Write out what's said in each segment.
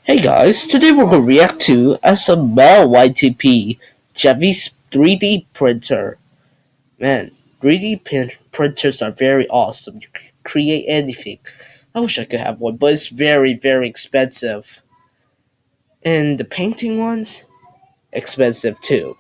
Hey guys, today we're going to react to SML YTP, Jeffy's 3D printer. Man, 3D printers are very awesome. You can create anything. I wish I could have one, but it's very, very expensive. And the painting ones, expensive too.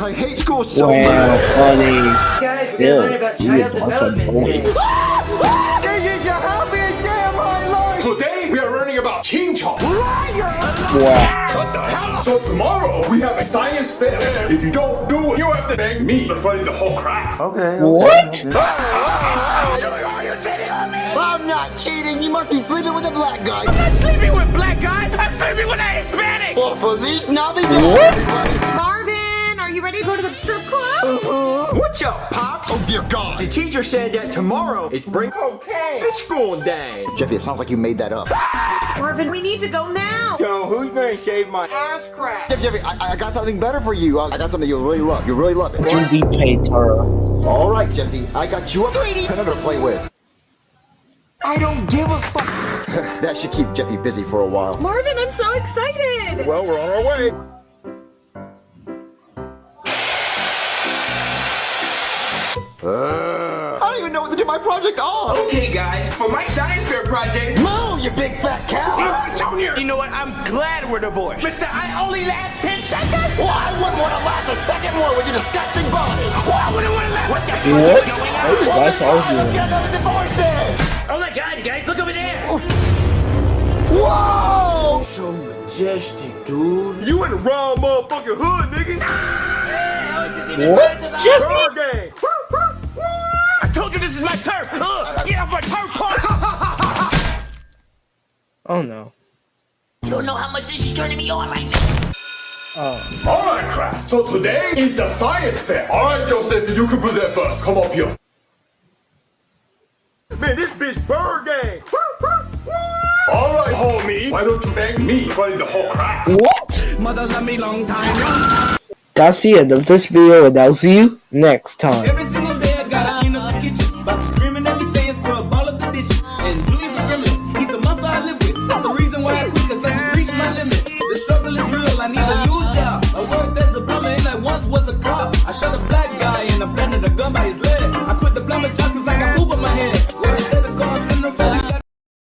I hate school so much. Funny. Guys, we're gonna learn about child development today. This is the happiest day of my life. Today we are learning about Chinchou. Wow. Shut the hell up. So tomorrow we have a science fair. If you don't do it, you have to thank me for funding the whole class. Okay. What? Are you cheating on me? I'm not cheating. You must be sleeping with a black guy. I'm not sleeping with black guys. I'm sleeping with a Hispanic. Well, for these knobby What? Marvin, are you ready to go to the strip club? What's up, Pop? Oh, dear God. The teacher said that tomorrow is bring cocaine to school day. Jeffy, it sounds like you made that up. Marvin, we need to go now. So who's gonna shave my ass crack? Jeffy, I got something better for you. I got something you'll really love. You'll really love it. 3D painter. All right, Jeffy, I got you a 3D printer to play with. I don't give a fuck. That should keep Jeffy busy for a while. Marvin, I'm so excited. Well, we're on our way. I don't even know what to do my project on. Okay, guys, for my science fair project. Moo, you big fat cow. Junior! You know what? I'm glad we're divorced. Mister, I only last 10 seconds! Well, I wouldn't want to last a second more with your disgusting body. Well, I wouldn't want to last What? going on? That's Let's arguing. get another divorce then. Oh my god, you guys, look over there! Whoa! So majestic, dude. You in the wrong motherfucking hood, nigga. How is this even What? possible? Jeffy? Game. I told you this is my turf. Get off my turf, Clark. Oh no. You don't know how much this is turning me on right now. Oh. Alright, class. So today is the science fair. Alright, Joseph, you can present first. Come up here. Man, this bitch bird gang. Alright, homie. Why don't you thank me for funding the whole class? What? Mother love me long time. That's the end of this video, and I'll see you next time. Every single